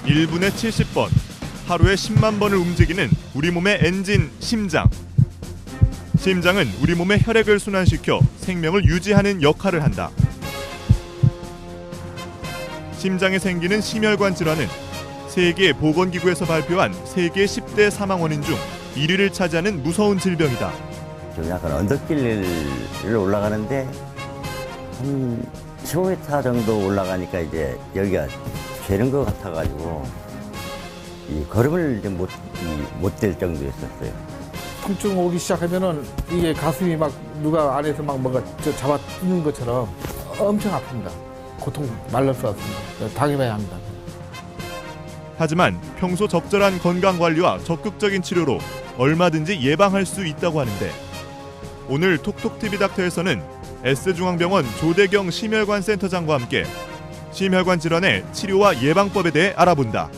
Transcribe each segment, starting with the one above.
1분에 70번, 하루에 10만 번을 움직이는 우리 몸의 엔진 심장. 심장은 우리 몸의 혈액을 순환시켜 생명을 유지하는 역할을 한다. 심장에 생기는 심혈관 질환은 세계 보건기구에서 발표한 세계 10대 사망 원인 중 1위를 차지하는 무서운 질병이다. 좀 약간 언덕길을 올라가는데 한 15m 정도 올라가니까 이제 여기가 죄는 것 같아가지고 이 걸음을 좀 못 될 정도였었어요. 통증 오기 시작하면은 이게 가슴이 막 누가 안에서 막 뭔가 잡아 뜯는 것처럼 엄청 아픕니다. 고통 말릴 수 없습니다. 당해봐야 합니다. 하지만 평소 적절한 건강관리와 적극적인 치료로 얼마든지 예방할 수 있다고 하는데, 오늘 톡톡TV 닥터에서는 S중앙병원 조대경 심혈관 센터장과 함께 심혈관 질환의 치료와 예방법에 대해 알아본다.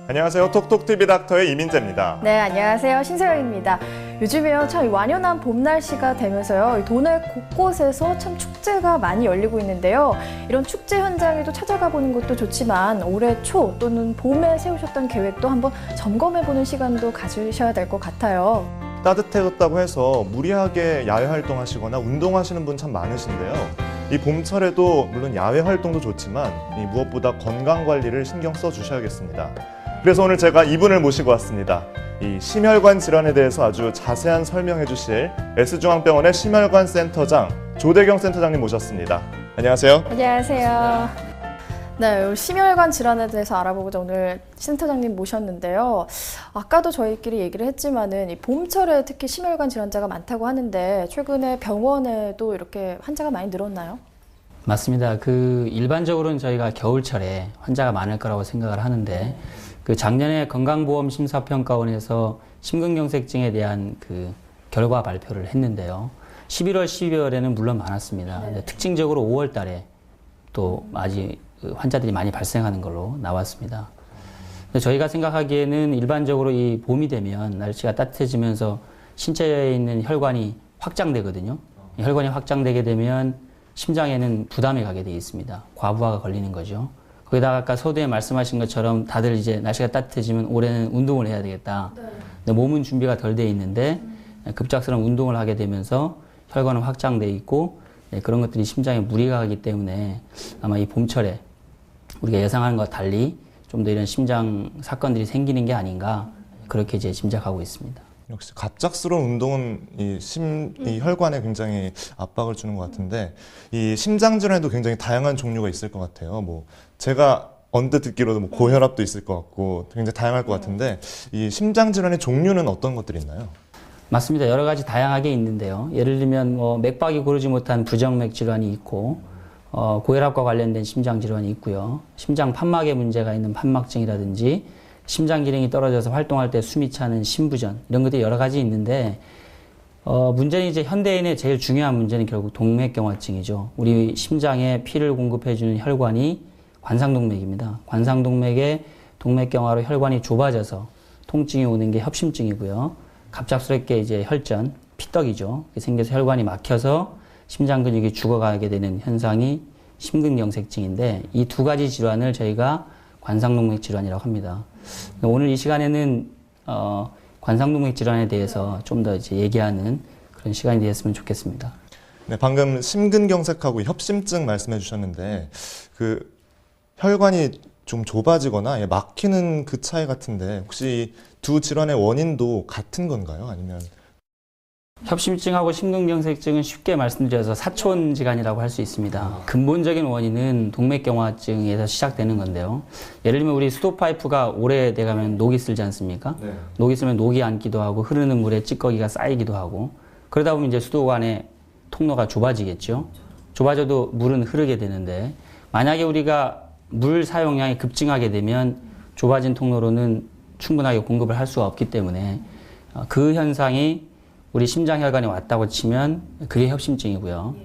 안녕하세요. 톡톡TV 닥터의 이민재입니다. 네, 안녕하세요. 신세영입니다. 요즘에요, 참 완연한 봄 날씨가 되면서요, 도내 곳곳에서 참 축제가 많이 열리고 있는데요. 이런 축제 현장에도 찾아가 보는 것도 좋지만 올해 초 또는 봄에 세우셨던 계획도 한번 점검해보는 시간도 가지셔야 될 것 같아요. 따뜻해졌다고 해서 무리하게 야외 활동하시거나 운동하시는 분 참 많으신데요. 이 봄철에도 물론 야외 활동도 좋지만 무엇보다 건강 관리를 신경 써 주셔야겠습니다. 그래서 오늘 제가 이분을 모시고 왔습니다. 이 심혈관 질환에 대해서 아주 자세한 설명해 주실 S중앙병원의 심혈관 센터장 조대경 센터장님 모셨습니다. 안녕하세요. 안녕하세요. 네, 심혈관 질환에 대해서 알아보고자 오늘 센터장님 모셨는데요. 아까도 저희끼리 얘기를 했지만은 이 봄철에 특히 심혈관 질환자가 많다고 하는데 최근에 병원에도 이렇게 환자가 많이 늘었나요? 맞습니다. 일반적으로는 저희가 겨울철에 환자가 많을 거라고 생각을 하는데, 작년에 건강보험심사평가원에서 심근경색증에 대한 결과 발표를 했는데요. 11월, 12월에는 물론 많았습니다. 근데 특징적으로 5월 달에 또 아직 환자들이 많이 발생하는 걸로 나왔습니다. 근데 저희가 생각하기에는 일반적으로 이 봄이 되면 날씨가 따뜻해지면서 신체에 있는 혈관이 확장되거든요. 혈관이 확장되게 되면 심장에는 부담이 가게 되어 있습니다. 과부하가 걸리는 거죠. 거기다가 아까 서두에 말씀하신 것처럼 다들 이제 날씨가 따뜻해지면 올해는 운동을 해야 되겠다. 근데 몸은 준비가 덜 돼 있는데 급작스러운 운동을 하게 되면서 혈관은 확장돼 있고 그런 것들이 심장에 무리가 가기 때문에 아마 이 봄철에 우리가 예상하는 것과 달리 좀 더 이런 심장 사건들이 생기는 게 아닌가, 그렇게 이제 짐작하고 있습니다. 역시 갑작스러운 운동은 이 혈관에 굉장히 압박을 주는 것 같은데, 이 심장 질환에도 굉장히 다양한 종류가 있을 것 같아요. 제가 언뜻 듣기로도 고혈압도 있을 것 같고 굉장히 다양할 것 같은데, 이 심장 질환의 종류는 어떤 것들이 있나요? 맞습니다. 여러 가지 다양하게 있는데요. 예를 들면 맥박이 고르지 못한 부정맥 질환이 있고, 고혈압과 관련된 심장 질환이 있고요. 심장 판막에 문제가 있는 판막증이라든지 심장 기능이 떨어져서 활동할 때 숨이 차는 심부전, 이런 것들이 여러 가지 있는데, 문제는 이제 현대인의 제일 중요한 문제는 결국 동맥경화증이죠. 우리 심장에 피를 공급해주는 혈관이 관상동맥입니다. 관상동맥에 동맥경화로 혈관이 좁아져서 통증이 오는 게 협심증이고요. 갑작스럽게 이제 혈전, 피떡이죠. 생겨서 혈관이 막혀서 심장 근육이 죽어가게 되는 현상이 심근경색증인데, 이 두 가지 질환을 저희가 관상동맥 질환이라고 합니다. 오늘 이 시간에는 관상동맥 질환에 대해서 좀 더 이제 얘기하는 그런 시간이 되었으면 좋겠습니다. 네, 방금 심근경색하고 협심증 말씀해 주셨는데, 혈관이 좀 좁아지거나 막히는 그 차이 같은데, 혹시 두 질환의 원인도 같은 건가요? 아니면? 협심증하고 심근경색증은 쉽게 말씀드려서 사촌지간이라고 할 수 있습니다. 근본적인 원인은 동맥경화증에서 시작되는 건데요. 예를 들면 우리 수도파이프가 오래돼가면 녹이 슬지 않습니까? 네. 녹이 슬면 녹이 앉기도 하고 흐르는 물에 찌꺼기가 쌓이기도 하고, 그러다 보면 이제 수도관의 통로가 좁아지겠죠. 좁아져도 물은 흐르게 되는데, 만약에 우리가 물 사용량이 급증하게 되면 좁아진 통로로는 충분하게 공급을 할 수가 없기 때문에 그 현상이 우리 심장혈관에 왔다고 치면 그게 협심증이고요.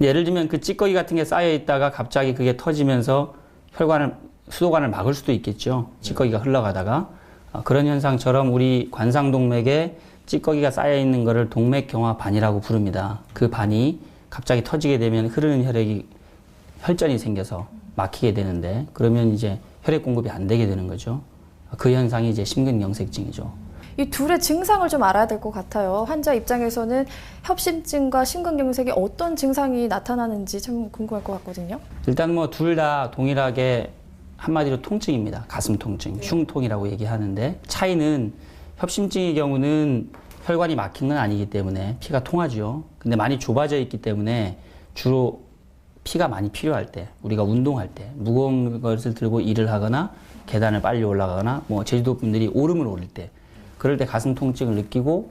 예를 들면 그 찌꺼기 같은 게 쌓여 있다가 갑자기 그게 터지면서 수도관을 막을 수도 있겠죠. 찌꺼기가 흘러가다가. 그런 현상처럼 우리 관상동맥에 찌꺼기가 쌓여 있는 것을 동맥경화반이라고 부릅니다. 그 반이 갑자기 터지게 되면 흐르는 혈액이 혈전이 생겨서 막히게 되는데 그러면 이제 혈액 공급이 안 되게 되는 거죠. 그 현상이 이제 심근경색증이죠. 이 둘의 증상을 좀 알아야 될 것 같아요. 환자 입장에서는 협심증과 심근경색이 어떤 증상이 나타나는지 참 궁금할 것 같거든요. 일단 뭐 둘 다 동일하게 한마디로 통증입니다. 가슴 통증, 흉통이라고 얘기하는데 차이는 협심증의 경우는 혈관이 막힌 건 아니기 때문에 피가 통하죠. 근데 많이 좁아져 있기 때문에 주로 피가 많이 필요할 때, 우리가 운동할 때, 무거운 것을 들고 일을 하거나 계단을 빨리 올라가거나 뭐 제주도 분들이 오름을 오를 때 그럴 때 가슴 통증을 느끼고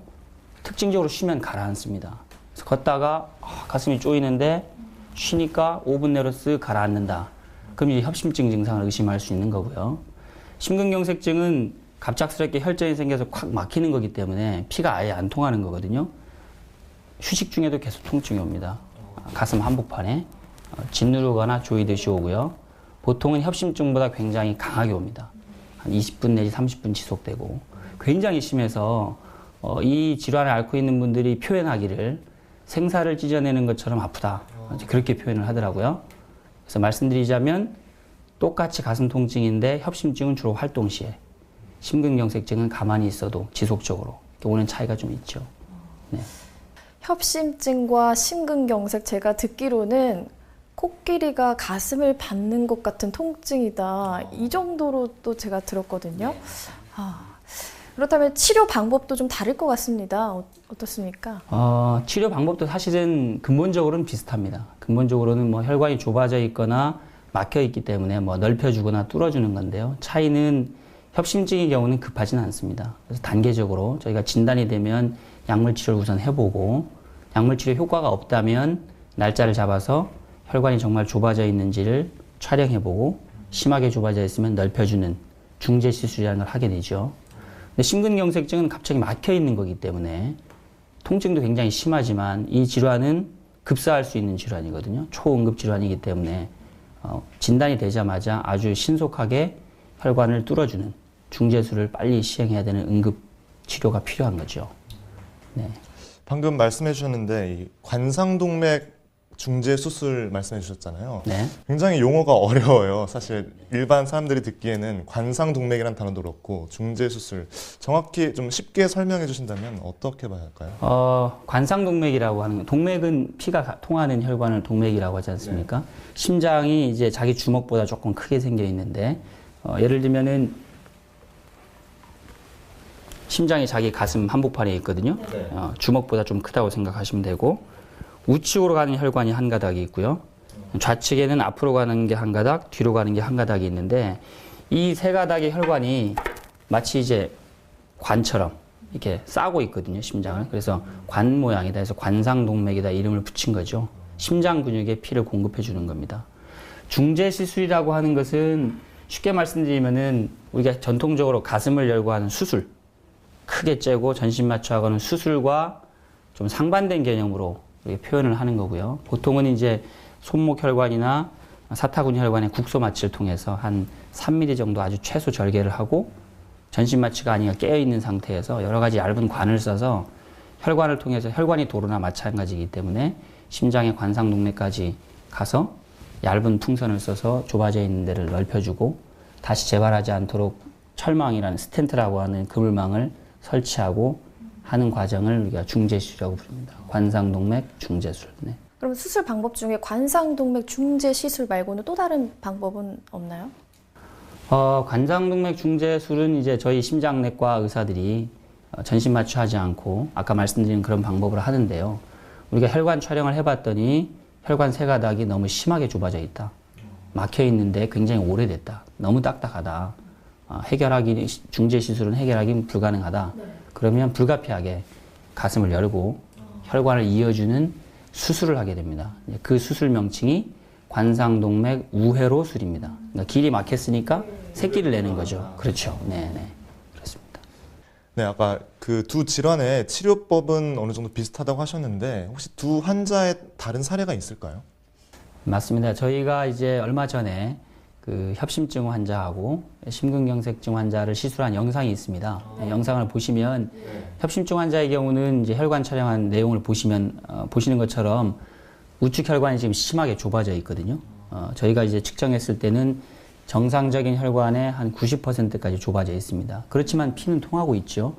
특징적으로 쉬면 가라앉습니다. 그래서 걷다가 가슴이 쪼이는데 쉬니까 5분 내로 쓱 가라앉는다. 그럼 이제 협심증 증상을 의심할 수 있는 거고요. 심근경색증은 갑작스럽게 혈전이 생겨서 콱 막히는 거기 때문에 피가 아예 안 통하는 거거든요. 휴식 중에도 계속 통증이 옵니다. 가슴 한복판에 짓누르거나 조이듯이 오고요. 보통은 협심증보다 굉장히 강하게 옵니다. 한 20분 내지 30분 지속되고 굉장히 심해서 이 질환을 앓고 있는 분들이 표현하기를 생사를 찢어내는 것처럼 아프다. 그렇게 표현을 하더라고요. 그래서 말씀드리자면 똑같이 가슴 통증인데 협심증은 주로 활동 시에 심근경색증은 가만히 있어도 지속적으로 오는 차이가 좀 있죠. 네. 협심증과 심근경색 제가 듣기로는 코끼리가 가슴을 밟는 것 같은 통증이다. 이 정도로 또 제가 들었거든요. 그렇다면 치료 방법도 좀 다를 것 같습니다. 어떻습니까? 치료 방법도 사실은 근본적으로는 비슷합니다. 근본적으로는 뭐 혈관이 좁아져 있거나 막혀 있기 때문에 뭐 넓혀주거나 뚫어주는 건데요. 차이는 협심증의 경우는 급하지는 않습니다. 그래서 단계적으로 저희가 진단이 되면 약물 치료를 우선 해보고 약물 치료 효과가 없다면 날짜를 잡아서 혈관이 정말 좁아져 있는지를 촬영해보고 심하게 좁아져 있으면 넓혀주는 중재 시술이라는 걸 하게 되죠. 근데 심근경색증은 갑자기 막혀 있는 거기 때문에 통증도 굉장히 심하지만 이 질환은 급사할 수 있는 질환이거든요. 초응급 질환이기 때문에 진단이 되자마자 아주 신속하게 혈관을 뚫어주는 중재술을 빨리 시행해야 되는 응급 치료가 필요한 거죠. 네. 방금 말씀해 주셨는데 이 관상동맥 중재 수술 말씀해 주셨잖아요. 네. 굉장히 용어가 어려워요. 사실 일반 사람들이 듣기에는 관상동맥이라는 단어도 그렇고 중재 수술 정확히 좀 쉽게 설명해 주신다면 어떻게 봐야 할까요? 관상동맥이라고 하는 건 동맥은 피가 통하는 혈관을 동맥이라고 하지 않습니까? 네. 심장이 이제 자기 주먹보다 조금 크게 생겨 있는데 예를 들면은 심장이 자기 가슴 한복판에 있거든요. 네. 주먹보다 좀 크다고 생각하시면 되고 우측으로 가는 혈관이 한 가닥이 있고요. 좌측에는 앞으로 가는 게 한 가닥, 뒤로 가는 게 한 가닥이 있는데 이 세 가닥의 혈관이 마치 이제 관처럼 이렇게 싸고 있거든요, 심장을. 그래서 관 모양이다 해서 관상동맥이다 이름을 붙인 거죠. 심장 근육에 피를 공급해 주는 겁니다. 중재시술이라고 하는 것은 쉽게 말씀드리면은 우리가 전통적으로 가슴을 열고 하는 수술, 크게 째고 전신 마취하고 하는 수술과 좀 상반된 개념으로 표현을 하는 거고요. 보통은 이제 손목 혈관이나 사타구니 혈관의 국소 마취를 통해서 한 3mm 정도 아주 최소 절개를 하고 전신 마취가 아니라 깨어 있는 상태에서 여러 가지 얇은 관을 써서 혈관을 통해서 혈관이 도로나 마찬가지이기 때문에 심장의 관상동맥까지 가서 얇은 풍선을 써서 좁아져 있는 데를 넓혀주고 다시 재발하지 않도록 철망이라는 스텐트라고 하는 그물망을 설치하고 하는 과정을 우리가 중재시술이라고 부릅니다. 관상동맥 중재술. 네. 그럼 수술 방법 중에 관상동맥 중재 시술 말고는 또 다른 방법은 없나요? 관상동맥 중재술은 이제 저희 심장내과 의사들이 전신 마취하지 않고 아까 말씀드린 그런 방법을 하는데요. 우리가 혈관 촬영을 해봤더니 혈관 세 가닥이 너무 심하게 좁아져 있다. 막혀 있는데 굉장히 오래됐다. 너무 딱딱하다. 중재 시술은 해결하기 불가능하다. 그러면 불가피하게 가슴을 열고 혈관을 이어주는 수술을 하게 됩니다. 그 수술 명칭이 관상동맥 우회로술입니다. 그러니까 길이 막혔으니까 새끼를 내는 거죠. 그렇죠. 네, 그렇습니다. 네, 아까 그 두 질환의 치료법은 어느 정도 비슷하다고 하셨는데 혹시 두 환자의 다른 사례가 있을까요? 맞습니다. 저희가 이제 얼마 전에 그 협심증 환자하고 심근경색증 환자를 시술한 영상이 있습니다. 영상을 보시면 협심증 환자의 경우는 이제 혈관 촬영한 내용을 보시는 것처럼 우측 혈관이 지금 심하게 좁아져 있거든요. 저희가 이제 측정했을 때는 정상적인 혈관의 한 90%까지 좁아져 있습니다. 그렇지만 피는 통하고 있죠.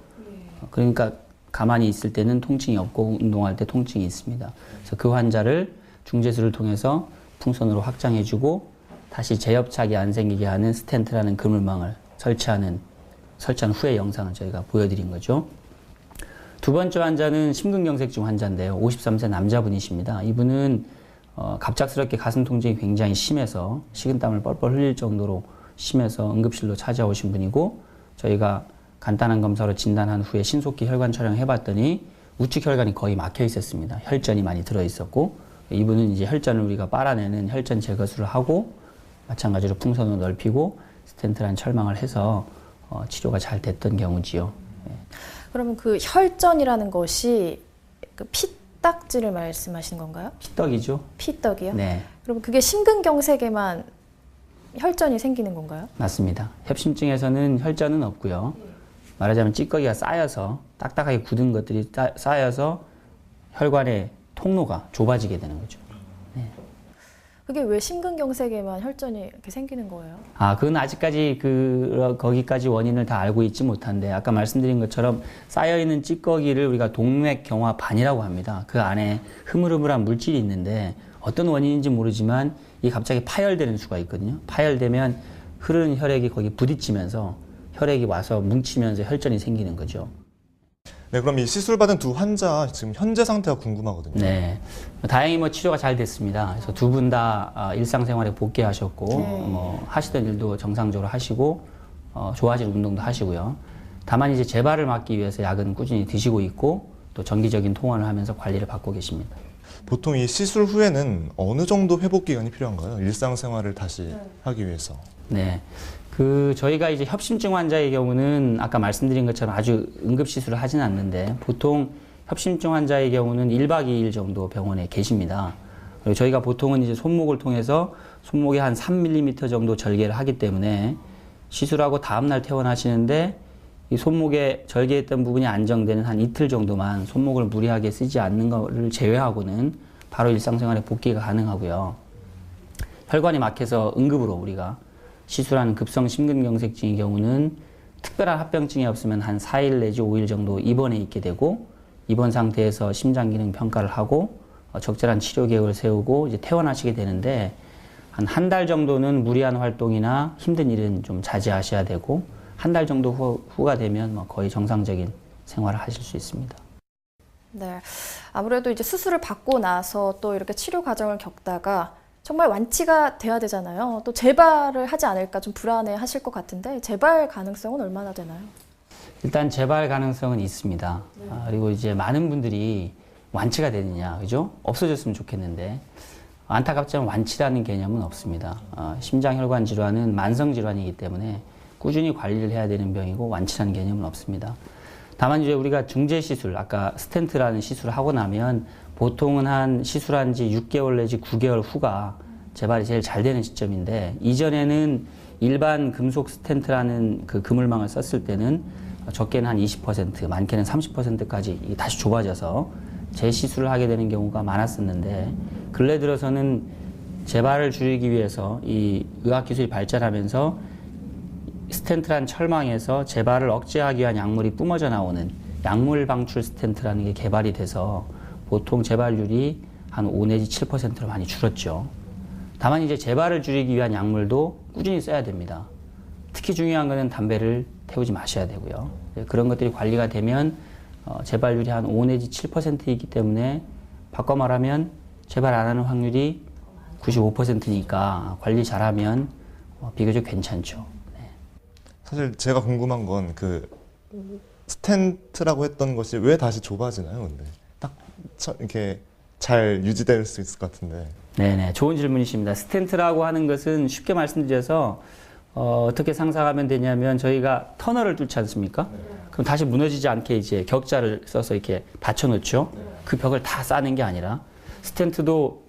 그러니까 가만히 있을 때는 통증이 없고 운동할 때 통증이 있습니다. 그래서 그 환자를 중재술을 통해서 풍선으로 확장해주고 다시 재협착이 안 생기게 하는 스텐트라는 그물망을 설치한 후의 영상을 저희가 보여드린 거죠. 두 번째 환자는 심근경색증 환자인데요. 53세 남자분이십니다. 이분은 갑작스럽게 가슴 통증이 굉장히 심해서 식은땀을 뻘뻘 흘릴 정도로 심해서 응급실로 찾아오신 분이고 저희가 간단한 검사로 진단한 후에 신속히 혈관 촬영을 해봤더니 우측 혈관이 거의 막혀 있었습니다. 혈전이 많이 들어 있었고 이분은 이제 혈전을 우리가 빨아내는 혈전 제거술을 하고 마찬가지로 풍선으로 넓히고 스텐트란 철망을 해서 치료가 잘 됐던 경우지요. 그러면 그 혈전이라는 것이 그 피딱지를 말씀하신 건가요? 피떡이죠. 피떡이요? 네, 그러면 그게 심근경색에만 혈전이 생기는 건가요? 맞습니다. 협심증에서는 혈전은 없고요. 말하자면 찌꺼기가 쌓여서 딱딱하게 굳은 것들이 쌓여서 혈관의 통로가 좁아지게 되는 거죠. 그게 왜 심근경색에만 혈전이 이렇게 생기는 거예요? 그건 아직까지 거기까지 원인을 다 알고 있지 못한데 아까 말씀드린 것처럼 쌓여있는 찌꺼기를 우리가 동맥경화반이라고 합니다. 그 안에 흐물흐물한 물질이 있는데 어떤 원인인지 모르지만 이게 갑자기 파열되는 수가 있거든요. 파열되면 흐르는 혈액이 거기 부딪히면서 혈액이 와서 뭉치면서 혈전이 생기는 거죠. 네, 그럼 이 시술받은 두 환자 지금 현재 상태가 궁금하거든요. 네, 다행히 치료가 잘 됐습니다. 그래서 두 분 다 일상생활에 복귀하셨고 하시던 일도 정상적으로 하시고 좋아질 운동도 하시고요. 다만 이제 재발을 막기 위해서 약은 꾸준히 드시고 있고 또 정기적인 통원을 하면서 관리를 받고 계십니다. 보통 이 시술 후에는 어느 정도 회복 기간이 필요한가요? 일상생활을 다시 하기 위해서. 네. 저희가 이제 협심증 환자의 경우는 아까 말씀드린 것처럼 아주 응급시술을 하진 않는데 보통 협심증 환자의 경우는 1박 2일 정도 병원에 계십니다. 그리고 저희가 보통은 이제 손목을 통해서 손목에 한 3mm 정도 절개를 하기 때문에 시술하고 다음날 퇴원하시는데 이 손목에 절개했던 부분이 안정되는 한 이틀 정도만 손목을 무리하게 쓰지 않는 것을 제외하고는 바로 일상생활에 복귀가 가능하고요. 혈관이 막혀서 응급으로 우리가 시술하는 급성 심근경색증의 경우는 특별한 합병증이 없으면 한 4일 내지 5일 정도 입원해 있게 되고 입원 상태에서 심장기능 평가를 하고 적절한 치료 계획을 세우고 이제 퇴원하시게 되는데 한 달 정도는 무리한 활동이나 힘든 일은 좀 자제하셔야 되고 한 달 정도 후가 되면 거의 정상적인 생활을 하실 수 있습니다. 네, 아무래도 이제 수술을 받고 나서 또 이렇게 치료 과정을 겪다가 정말 완치가 돼야 되잖아요. 또 재발을 하지 않을까 좀 불안해 하실 것 같은데 재발 가능성은 얼마나 되나요? 일단 재발 가능성은 있습니다. 그리고 이제 많은 분들이 완치가 되느냐, 그죠? 없어졌으면 좋겠는데 안타깝지만 완치라는 개념은 없습니다. 심장혈관 질환은 만성 질환이기 때문에 꾸준히 관리를 해야 되는 병이고 완치라는 개념은 없습니다. 다만 이제 우리가 중재 시술, 아까 스텐트라는 시술을 하고 나면 보통은 한 시술한 지 6개월 내지 9개월 후가 재발이 제일 잘 되는 시점인데 이전에는 일반 금속 스텐트라는 그 그물망을 썼을 때는 적게는 한 20%, 많게는 30%까지 다시 좁아져서 재시술을 하게 되는 경우가 많았었는데 근래 들어서는 재발을 줄이기 위해서 이 의학기술이 발전하면서 스텐트란 철망에서 재발을 억제하기 위한 약물이 뿜어져 나오는 약물 방출 스텐트라는 게 개발이 돼서 보통 재발률이 한 5 내지 7%로 많이 줄었죠. 다만 이제 재발을 줄이기 위한 약물도 꾸준히 써야 됩니다. 특히 중요한 것은 담배를 태우지 마셔야 되고요. 그런 것들이 관리가 되면 재발률이 한 5 내지 7%이기 때문에 바꿔 말하면 재발 안 하는 확률이 95%니까 관리 잘하면 비교적 괜찮죠. 네. 사실 제가 궁금한 건 그 스텐트라고 했던 것이 왜 다시 좁아지나요? 근데 딱 이렇게 잘 유지될 수 있을 것 같은데. 네네, 좋은 질문이십니다. 스텐트라고 하는 것은 쉽게 말씀드려서 어떻게 상상하면 되냐면 저희가 터널을 뚫지 않습니까? 그럼 다시 무너지지 않게 이제 격자를 써서 이렇게 받쳐놓죠. 그 벽을 다 싸는 게 아니라 스텐트도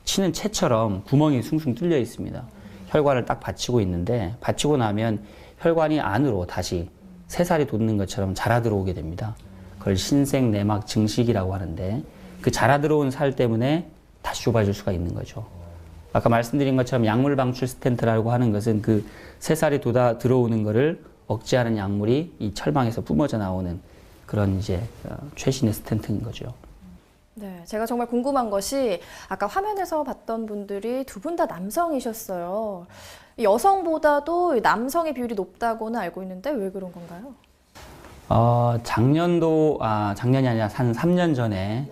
치는 채처럼 구멍이 숭숭 뚫려 있습니다. 혈관을 딱 받치고 있는데 받치고 나면 혈관이 안으로 다시 새살이 돋는 것처럼 자라 들어오게 됩니다. 그걸 신생내막 증식이라고 하는데 그 자라 들어온 살 때문에 다시 좁아질 수가 있는 거죠. 아까 말씀드린 것처럼 약물 방출 스텐트라고 하는 것은 그 새살이 들어오는 거를 억제하는 약물이 이 철망에서 뿜어져 나오는 그런 이제 최신의 스텐트인 거죠. 네, 제가 정말 궁금한 것이 아까 화면에서 봤던 분들이 두 분 다 남성이셨어요. 여성보다도 남성의 비율이 높다고는 알고 있는데 왜 그런 건가요? 작년이 아니라 한 3년 전에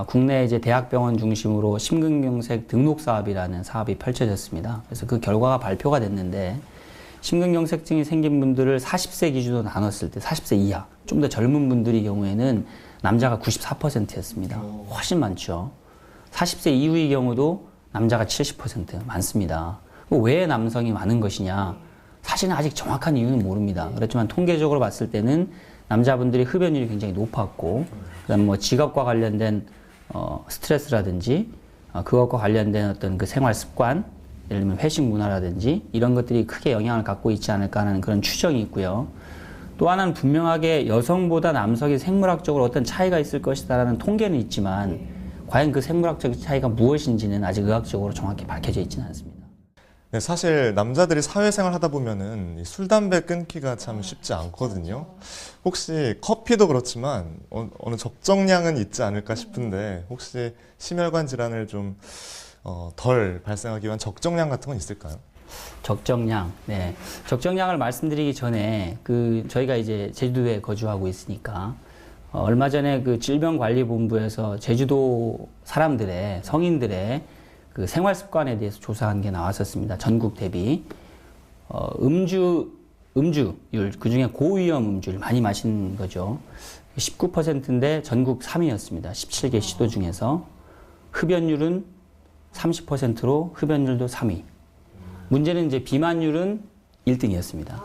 국내 이제 대학병원 중심으로 심근경색 등록 사업이라는 사업이 펼쳐졌습니다. 그래서 그 결과가 발표가 됐는데 심근경색증이 생긴 분들을 40세 기준으로 나눴을 때 40세 이하, 좀 더 젊은 분들의 경우에는 남자가 94%였습니다. 훨씬 많죠. 40세 이후의 경우도 남자가 70% 많습니다. 왜 남성이 많은 것이냐? 사실은 아직 정확한 이유는 모릅니다. 그렇지만 통계적으로 봤을 때는 남자분들이 흡연율이 굉장히 높았고, 그다음 뭐 직업과 관련된 스트레스라든지 그것과 관련된 어떤 그 생활 습관, 예를 들면 회식 문화라든지 이런 것들이 크게 영향을 갖고 있지 않을까 하는 그런 추정이 있고요. 또 하나는 분명하게 여성보다 남성이 생물학적으로 어떤 차이가 있을 것이다라는 통계는 있지만 과연 그 생물학적 차이가 무엇인지는 아직 의학적으로 정확히 밝혀져 있지는 않습니다. 네, 사실 남자들이 사회생활 하다 보면은 술, 담배 끊기가 참 쉽지 않거든요. 혹시 커피도 그렇지만 어느 적정량은 있지 않을까 싶은데 혹시 심혈관 질환을 좀 덜 발생하기 위한 적정량 같은 건 있을까요? 적정량, 네. 적정량을 말씀드리기 전에 저희가 이제 제주도에 거주하고 있으니까 얼마 전에 그 질병관리본부에서 제주도 사람들의 성인들의 그 생활 습관에 대해서 조사한 게 나왔었습니다. 전국 대비 음주율 그중에 고위험 음주를 많이 마신 거죠. 19%인데 전국 3위였습니다. 17개 시도 중에서 흡연율은 30%로 흡연율도 3위. 문제는 이제 비만율은 1등이었습니다.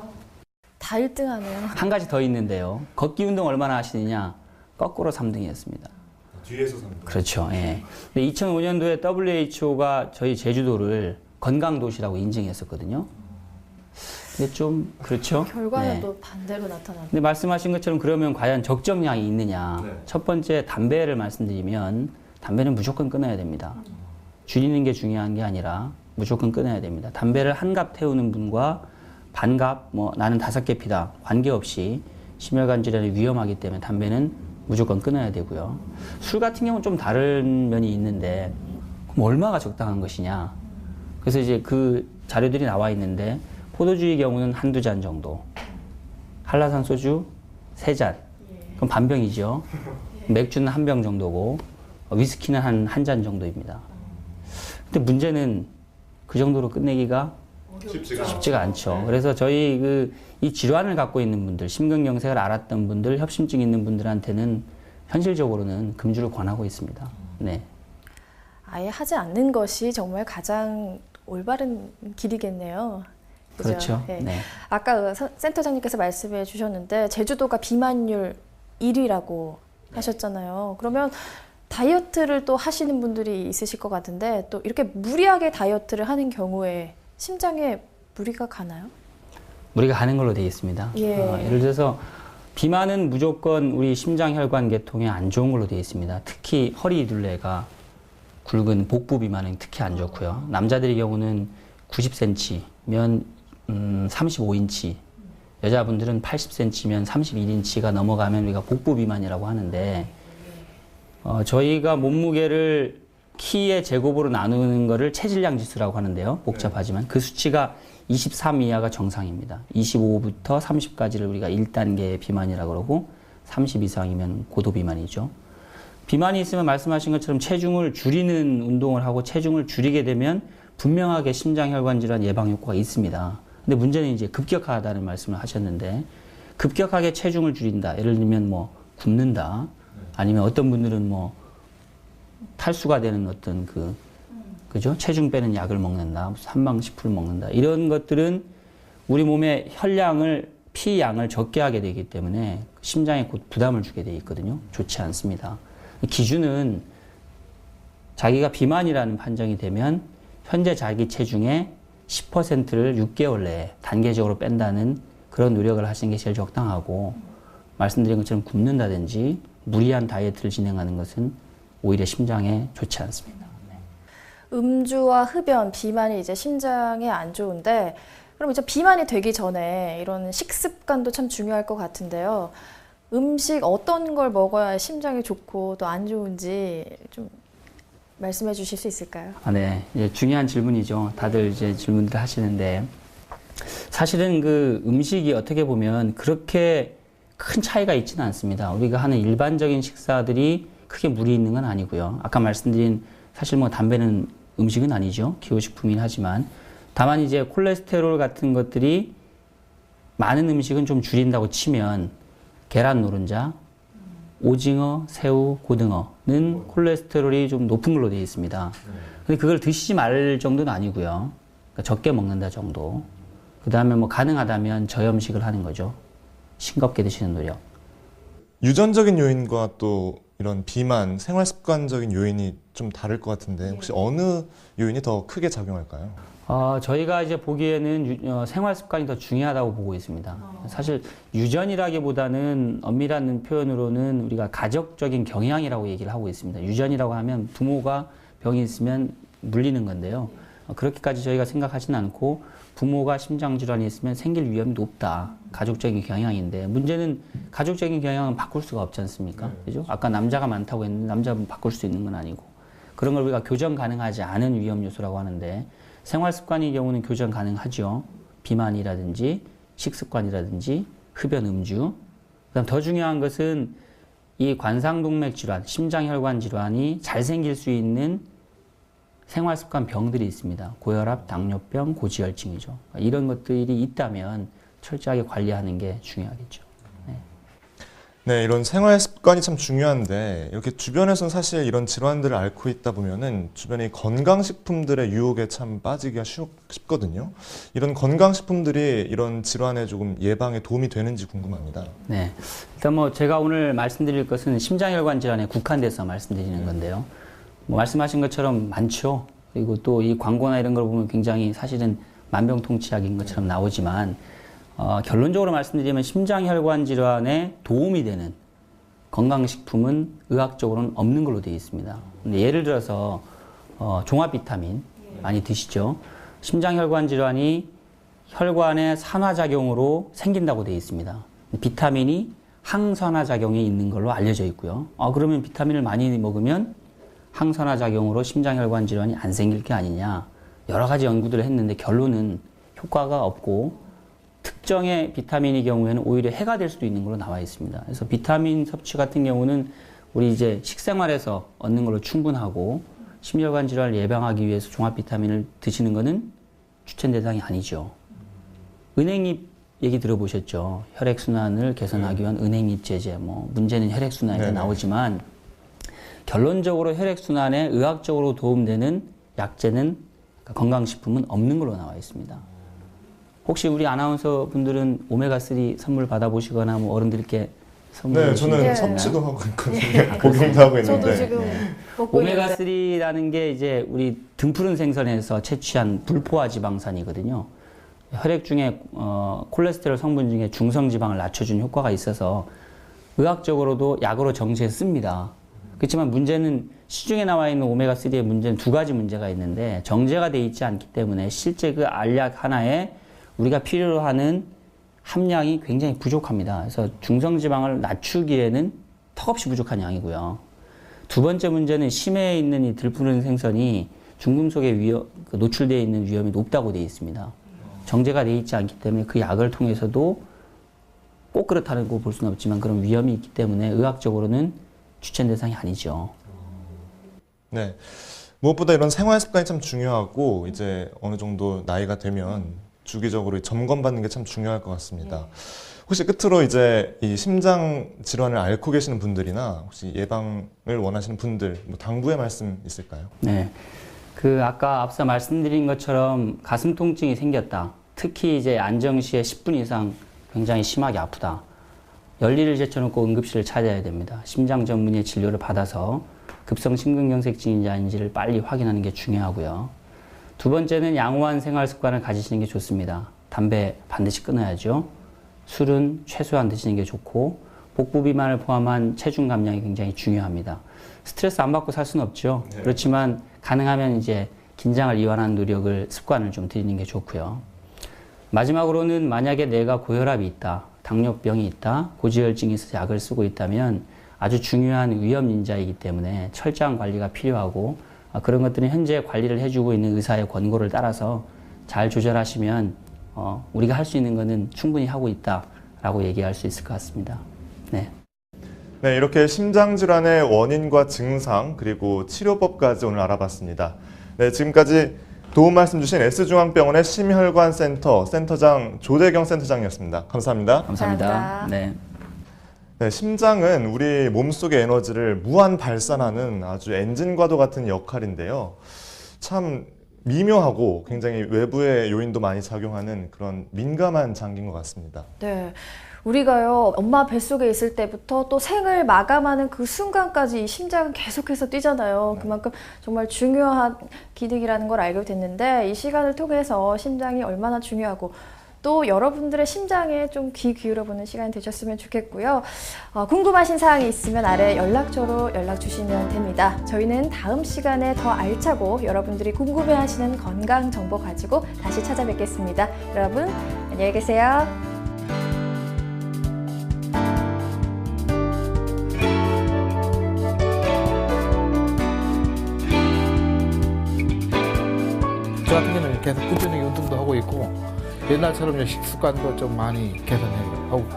다 1등하네요. 한 가지 더 있는데요. 걷기 운동 얼마나 하시느냐? 거꾸로 3등이었습니다. 뒤에서 3등. 그렇죠. 예. 근데 2005년도에 WHO가 저희 제주도를 건강도시라고 인증했었거든요. 근데 좀 그렇죠. 결과는 네. 또 반대로 나타나고. 근데 말씀하신 것처럼 그러면 과연 적정량이 있느냐? 네. 첫 번째 담배를 말씀드리면 담배는 무조건 끊어야 됩니다. 줄이는 게 중요한 게 아니라 무조건 끊어야 됩니다. 담배를 한 갑 태우는 분과 반갑, 나는 5개 피다 관계없이 심혈관 질환이 위험하기 때문에 담배는 무조건 끊어야 되고요. 술 같은 경우는 좀 다른 면이 있는데 그럼 얼마가 적당한 것이냐? 그래서 이제 그 자료들이 나와 있는데 포도주의 경우는 1~2잔 정도, 한라산 소주 3잔, 그럼 반병이죠. 맥주는 1병 정도고 위스키는 한 잔 정도입니다. 근데 문제는 그 정도로 끝내기가 쉽지가 않죠. 그래서 저희 이 질환을 갖고 있는 분들, 심근경색을 앓았던 분들, 협심증 있는 분들한테는 현실적으로는 금주를 권하고 있습니다. 네. 아예 하지 않는 것이 정말 가장 올바른 길이겠네요. 그죠? 그렇죠. 네. 네. 아까 센터장님께서 말씀해 주셨는데 제주도가 비만율 1위라고 하셨잖아요. 그러면 다이어트를 또 하시는 분들이 있으실 것 같은데 또 이렇게 무리하게 다이어트를 하는 경우에 심장에 무리가 가나요? 무리가 가는 걸로 되어 있습니다. 예. 예를 들어서 비만은 무조건 우리 심장혈관 계통에 안 좋은 걸로 되어 있습니다. 특히 허리 둘레가 굵은 복부 비만은 특히 안 좋고요. 남자들의 경우는 90cm면 35인치, 여자분들은 80cm면 31인치가 넘어가면 우리가 복부 비만이라고 하는데 저희가 몸무게를 키의 제곱으로 나누는 거를 체질량 지수라고 하는데요. 복잡하지만 그 수치가 23 이하가 정상입니다. 25부터 30까지를 우리가 1단계 비만이라고 그러고 30 이상이면 고도 비만이죠. 비만이 있으면 말씀하신 것처럼 체중을 줄이는 운동을 하고 체중을 줄이게 되면 분명하게 심장혈관 질환 예방 효과가 있습니다. 근데 문제는 이제 급격하다는 말씀을 하셨는데 급격하게 체중을 줄인다. 예를 들면 굶는다. 아니면 어떤 분들은 탈수가 되는 어떤 그죠? 체중 빼는 약을 먹는다. 무슨 한방식품을 먹는다. 이런 것들은 우리 몸의 피양을 적게 하게 되기 때문에 심장에 곧 부담을 주게 되어 있거든요. 좋지 않습니다. 기준은 자기가 비만이라는 판정이 되면 현재 자기 체중의 10%를 6개월 내에 단계적으로 뺀다는 그런 노력을 하시는 게 제일 적당하고 말씀드린 것처럼 굶는다든지 무리한 다이어트를 진행하는 것은 오히려 심장에 좋지 않습니다. 음주와 흡연, 비만이 이제 심장에 안 좋은데 그럼 이제 비만이 되기 전에 이런 식습관도 참 중요할 것 같은데요. 음식 어떤 걸 먹어야 심장이 좋고 또 안 좋은지 좀 말씀해 주실 수 있을까요? 아, 네. 예, 중요한 질문이죠. 다들 이제 질문들 하시는데 사실은 그 음식이 어떻게 보면 그렇게 큰 차이가 있지는 않습니다. 우리가 하는 일반적인 식사들이 크게 무리 있는 건 아니고요. 아까 말씀드린 사실 뭐 담배는 음식은 아니죠. 기호식품이긴 하지만 다만 이제 콜레스테롤 같은 것들이 많은 음식은 좀 줄인다고 치면 계란 노른자, 오징어, 새우, 고등어는 콜레스테롤이 좀 높은 걸로 되어 있습니다. 근데 그걸 드시지 말 정도는 아니고요. 그러니까 적게 먹는다 정도. 그 다음에 뭐 가능하다면 저염식을 하는 거죠. 싱겁게 드시는 노력. 유전적인 요인과 또 이런 비만, 생활 습관적인 요인이 좀 다를 것 같은데 혹시 어느 요인이 더 크게 작용할까요? 저희가 이제 보기에는 생활 습관이 더 중요하다고 보고 있습니다. 사실 유전이라기보다는 엄밀한 표현으로는 우리가 가족적인 경향이라고 얘기를 하고 있습니다. 유전이라고 하면 부모가 병이 있으면 물리는 건데요. 그렇게까지 저희가 생각하지는 않고 부모가 심장질환이 있으면 생길 위험이 높다. 가족적인 경향인데 문제는 가족적인 경향은 바꿀 수가 없지 않습니까? 그죠? 아까 남자가 많다고 했는데 남자는 바꿀 수 있는 건 아니고 그런 걸 우리가 교정 가능하지 않은 위험 요소라고 하는데 생활 습관의 경우는 교정 가능하죠. 비만이라든지 식습관이라든지 흡연, 음주. 그다음 더 중요한 것은 이 관상동맥 질환, 심장혈관 질환이 잘 생길 수 있는 생활 습관 병들이 있습니다. 고혈압, 당뇨병, 고지혈증이죠. 이런 것들이 있다면 철저하게 관리하는 게 중요하겠죠. 네, 이런 생활 습관이 참 중요한데 이렇게 주변에서는 사실 이런 질환들을 앓고 있다 보면은 주변에 건강식품들의 유혹에 참 빠지기가 쉽거든요. 이런 건강식품들이 이런 질환의 조금 예방에 도움이 되는지 궁금합니다. 네. 일단 뭐 제가 오늘 말씀드릴 것은 심장혈관 질환에 국한돼서 말씀드리는 건데요. 뭐 말씀하신 것처럼 많죠. 그리고 또 이 광고나 이런 걸 보면 굉장히 사실은 만병통치약인 것처럼 나오지만 결론적으로 말씀드리면 심장혈관 질환에 도움이 되는 건강식품은 의학적으로는 없는 걸로 되어 있습니다. 근데 예를 들어서 종합 비타민 많이 드시죠. 심장혈관 질환이 혈관의 산화작용으로 생긴다고 되어 있습니다. 비타민이 항산화작용이 있는 걸로 알려져 있고요. 그러면 비타민을 많이 먹으면 항산화작용으로 심장혈관 질환이 안 생길 게 아니냐. 여러 가지 연구들을 했는데 결론은 효과가 없고 특정의 비타민의 경우에는 오히려 해가 될 수도 있는 걸로 나와 있습니다. 그래서 비타민 섭취 같은 경우는 우리 이제 식생활에서 얻는 걸로 충분하고 심혈관 질환을 예방하기 위해서 종합 비타민을 드시는 것은 추천 대상이 아니죠. 은행잎 얘기 들어보셨죠? 혈액순환을 개선하기 위한 은행잎 제제, 뭐 문제는 혈액순환에 나오지만 결론적으로 혈액순환에 의학적으로 도움되는 약제는 건강식품은 없는 걸로 나와 있습니다. 혹시 우리 아나운서 분들은 오메가3 선물 받아보시거나 뭐 어른들께 선물 네, 저는 네. 섭취도 하고 있거든요. 복용도 하고 있는데. 저도 지금 먹고 있는데 오메가3라는 게 이제 우리 등푸른 생선에서 채취한 불포화 지방산이거든요. 혈액 중에 콜레스테롤 성분 중에 중성 지방을 낮춰주는 효과가 있어서 의학적으로도 약으로 정제해 씁니다. 그렇지만 문제는 시중에 나와 있는 오메가3의 문제는 두 가지 문제가 있는데 정제가 돼 있지 않기 때문에 실제 그 알약 하나에 우리가 필요로 하는 함량이 굉장히 부족합니다. 그래서 중성지방을 낮추기에는 턱없이 부족한 양이고요. 두 번째 문제는 심해에 있는 이 들푸른 생선이 중금속에 노출되어 있는 위험이 높다고 되어 있습니다. 정제가 되어 있지 않기 때문에 그 약을 통해서도 꼭 그렇다고 볼 수는 없지만 그런 위험이 있기 때문에 의학적으로는 추천 대상이 아니죠. 네. 무엇보다 이런 생활 습관이 참 중요하고 이제 어느 정도 나이가 되면 주기적으로 점검받는 게 참 중요할 것 같습니다. 혹시 끝으로 이제 이 심장 질환을 앓고 계시는 분들이나 혹시 예방을 원하시는 분들 뭐 당부의 말씀 있을까요? 네. 그 아까 앞서 말씀드린 것처럼 가슴 통증이 생겼다. 특히 이제 안정시에 10분 이상 굉장히 심하게 아프다. 열리를 제쳐놓고 응급실을 찾아야 됩니다. 심장 전문의 진료를 받아서 급성 심근경색증인지 아닌지를 빨리 확인하는 게 중요하고요. 두 번째는 양호한 생활 습관을 가지시는 게 좋습니다. 담배 반드시 끊어야죠. 술은 최소한 드시는 게 좋고 복부 비만을 포함한 체중 감량이 굉장히 중요합니다. 스트레스 안 받고 살 수는 없죠. 그렇지만 가능하면 이제 긴장을 이완하는 노력을 습관을 좀 들이는 게 좋고요. 마지막으로는 만약에 내가 고혈압이 있다, 당뇨병이 있다, 고지혈증이 있어서 약을 쓰고 있다면 아주 중요한 위험 인자이기 때문에 철저한 관리가 필요하고 그런 것들은 현재 관리를 해주고 있는 의사의 권고를 따라서 잘 조절하시면 우리가 할 수 있는 것은 충분히 하고 있다라고 얘기할 수 있을 것 같습니다. 네. 네, 이렇게 심장질환의 원인과 증상 그리고 치료법까지 오늘 알아봤습니다. 네, 지금까지 도움 말씀 주신 S중앙병원의 심혈관센터 센터장 조대경 센터장이었습니다. 감사합니다. 감사합니다. 감사합니다. 네. 네, 심장은 우리 몸속의 에너지를 무한 발산하는 아주 엔진과도 같은 역할인데요. 참 미묘하고 굉장히 외부의 요인도 많이 작용하는 그런 민감한 장기인 것 같습니다. 네. 우리가요, 엄마 뱃속에 있을 때부터 또 생을 마감하는 그 순간까지 이 심장은 계속해서 뛰잖아요. 그만큼 정말 중요한 기능이라는 걸 알게 됐는데 이 시간을 통해서 심장이 얼마나 중요하고 또 여러분들의 심장에 좀 귀 기울여보는 시간이 되셨으면 좋겠고요. 궁금하신 사항이 있으면 아래 연락처로 연락 주시면 됩니다. 저희는 다음 시간에 더 알차고 여러분들이 궁금해하시는 건강 정보 가지고 다시 찾아뵙겠습니다. 여러분 안녕히 계세요. 저 같은 경우는 계속 꾸준히 운동도 하고 있고 옛날처럼 식습관도 좀 많이 개선하고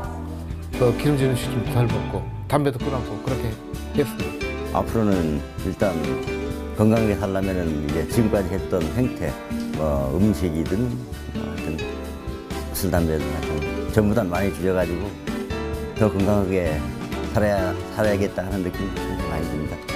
또 기름진 음식 좀 덜 먹고 담배도 끊었고 그렇게 했어요. 앞으로는 일단 건강하게 살려면은 이제 지금까지 했던 행태, 뭐 음식이든 하여튼 술, 담배든 하여튼 전부 다 많이 줄여가지고 더 건강하게 살아야겠다 하는 느낌이 많이 듭니다.